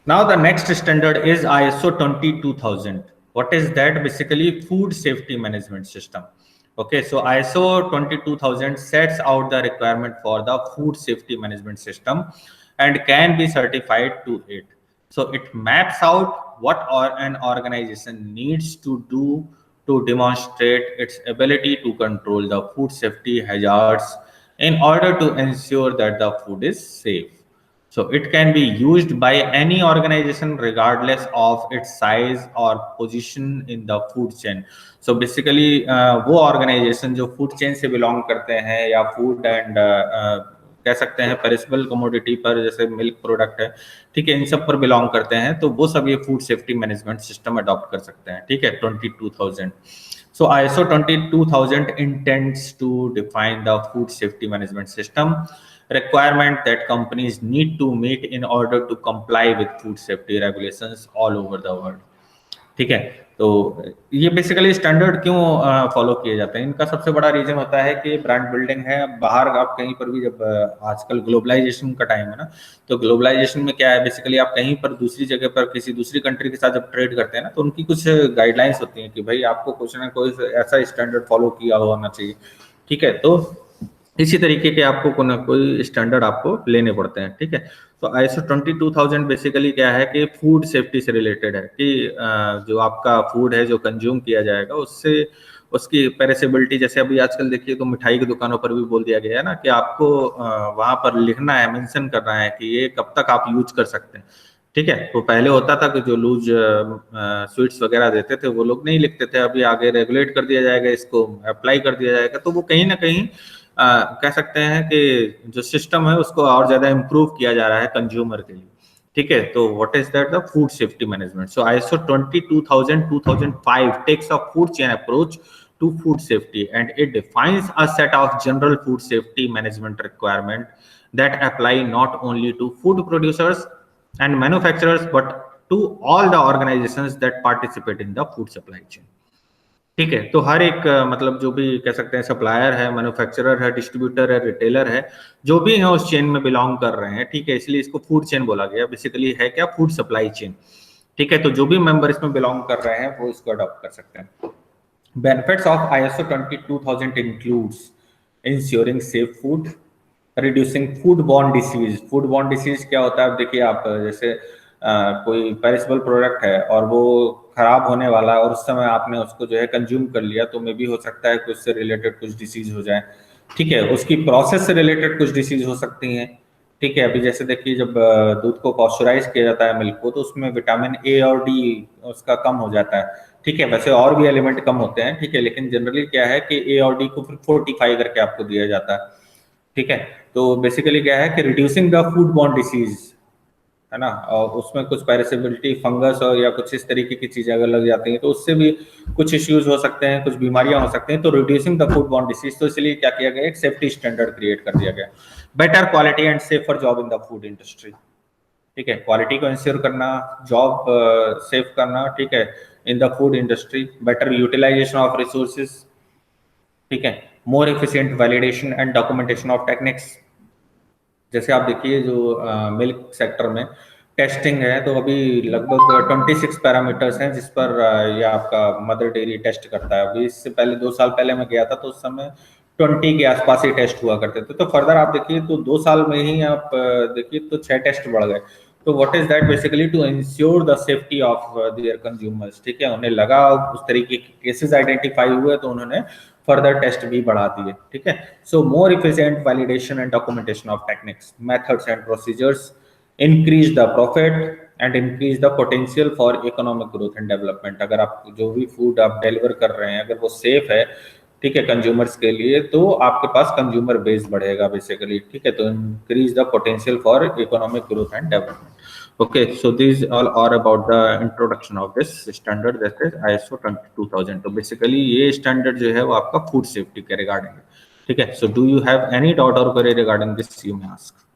Now the next standard is ISO 22000. What is that? Basically food safety management system. Okay, so ISO 22000 sets out the requirement for the food safety management system and can be certified to it. So it maps out what an organization needs to do to demonstrate its ability to control the food safety hazards in order to ensure that the food is safe. So it can be used by any organization regardless of its size or position in the food chain. So basically वो organization जो food chain से belong करते हैं या food and कह सकते हैं perishable commodity पर, जैसे मिल्क प्रोडक्ट है, ठीक है, इन सब पर बिलोंग करते हैं, तो वो सब ये food safety management system adopt कर सकते हैं, ठीक है, 22000. So ISO 22000 intends to define the food safety management system requirement that companies need to meet in order to comply with food safety regulations all over the world. ठीक है, तो ये basically standard क्यों फॉलो किए जाते हैं? इनका सबसे बड़ा रीजन होता है कि ब्रांड बिल्डिंग है। बाहर आप कहीं पर भी, जब आजकल ग्लोबलाइजेशन का टाइम है ना, तो ग्लोबलाइजेशन में क्या है, बेसिकली आप कहीं पर दूसरी जगह पर किसी दूसरी कंट्री के साथ जब ट्रेड करते हैं ना, तो उनकी कुछ गाइडलाइंस होती हैं कि भाई आपको कुछ ना कोई ऐसा स्टैंडर्ड फॉलो किया होना चाहिए, ठीक है, तो इसी तरीके के आपको कोई ना कोई स्टैंडर्ड आपको लेने पड़ते हैं, ठीक है। तो ISO 22000 बेसिकली क्या है कि फूड सेफ्टी से रिलेटेड है कि जो आपका फूड है जो कंज्यूम किया जाएगा उससे उसकी पेरिसेबिलिटी, जैसे अभी आजकल देखिए तो मिठाई की दुकानों पर भी बोल दिया गया है ना कि आपको वहां पर लिखना है, मेंशन करना है कि ये कब तक आप यूज कर सकते हैं, ठीक है। तो पहले होता था कि जो लूज स्वीट्स वगैरह देते थे वो लोग नहीं लिखते थे, अभी आगे रेगुलेट कर दिया जाएगा, इसको अप्लाई कर दिया जाएगा, तो वो कहीं ना कहीं कह सकते हैं कि जो सिस्टम है उसको और ज्यादा इम्प्रूव किया जा रहा है कंज्यूमर के लिए, ठीक है। तो what is that? The food safety management. So ISO 22000 2005 takes a food chain approach to food safety, and it defines a set of general food safety management requirement that apply not only to food producers and manufacturers but to all the organizations that participate in the food supply chain. ठीक है, तो हर एक मतलब जो भी कह सकते हैं सप्लायर है, मैन्युफैक्चरर है, डिस्ट्रीब्यूटर है, रिटेलर है, जो भी है उस चेन में बिलोंग कर रहे हैं, ठीक है, इसलिए इसको फूड चेन बोला गया। बेसिकली है क्या? फूड सप्लाई चेन, ठीक है। तो जो भी मेंबर इसमें बिलोंग कर रहे हैं वो इसको अडॉप्ट कर सकते हैं। Benefits of ISO 22000 includes ensuring safe food, reducing food borne disease. Food borne disease क्या होता है? अब देखिए आप, जैसे कोई पेरिसेबल प्रोडक्ट है और वो खराब होने वाला है और उस समय आपने उसको जो है कंज्यूम कर लिया, तो मे भी हो सकता है कि उससे रिलेटेड कुछ डिसीज हो जाए, ठीक है, उसकी प्रोसेस से रिलेटेड कुछ डिसीज हो सकती हैं, ठीक है। अभी जैसे देखिए जब दूध को पॉस्चराइज किया जाता है, मिल्क को, तो उसमें विटामिन ए और डी उसका कम हो जाता है, ठीक है। वैसे और भी एलिमेंट कम होते हैं, ठीक है, लेकिन जनरली क्या है कि ए और डी को फिर 45 करके आपको दिया जाता है, ठीक है। तो बेसिकली क्या है कि reducing the food borne disease, है ना, और उसमें कुछ पेरिसेबिलिटी, फंगस और या कुछ इस तरीके की चीजें अगर लग जाती हैं तो उससे भी कुछ इश्यूज हो सकते हैं, कुछ बीमारियां हो सकती हैं। तो reducing the food borne disease, तो इसलिए क्या किया गया, एक सेफ्टी स्टैंडर्ड क्रिएट कर दिया गया। Better quality and safer job in the food industry, ठीक है, क्वालिटी को इंश्योर करना, जॉब सेव करना, ठीक है, in the food industry. Better utilisation of resources, ठीक है, more efficient validation and documentation of techniques. जैसे आप देखिए जो मिल्क सेक्टर में टेस्टिंग है, तो अभी लगभग 26 पैरामीटर्स हैं जिस पर ये आपका मदर डेयरी टेस्ट करता है। अभी इससे पहले 2 साल पहले मैं गया था तो उस समय 20 के आसपास ही टेस्ट हुआ करते थे, तो फर्दर आप देखिए तो 2 साल में ही आप देखिए तो 6 टेस्ट बढ़ गए। तो what is that? Basically to ensure the safety of their consumers, ठीक है, उन्हें लगा उस तरीके के केसेस आइडेंटिफाई हुए तो उन्होंने फर्दर टेस्ट भी बढ़ा दिए, ठीक है। So more efficient validation and documentation of techniques, methods and procedures increase the profit and increase the potential for economic growth and development. अगर आप जो भी फूड आप डिलीवर कर रहे हैं अगर वो सेफ है, ठीक है, कंज्यूमर्स के लिए, तो आपके पास कंज्यूमर बेस बढ़ेगा बेसिकली, ठीक है। तो increase the potential for economic growth and development. Okay, so these all are about the introduction of this standard, that is ISO 22000. तो basically ये standard जो है वो आपका food safety के regarding है, ठीक है। So do you have any doubt or query regarding this? You may ask.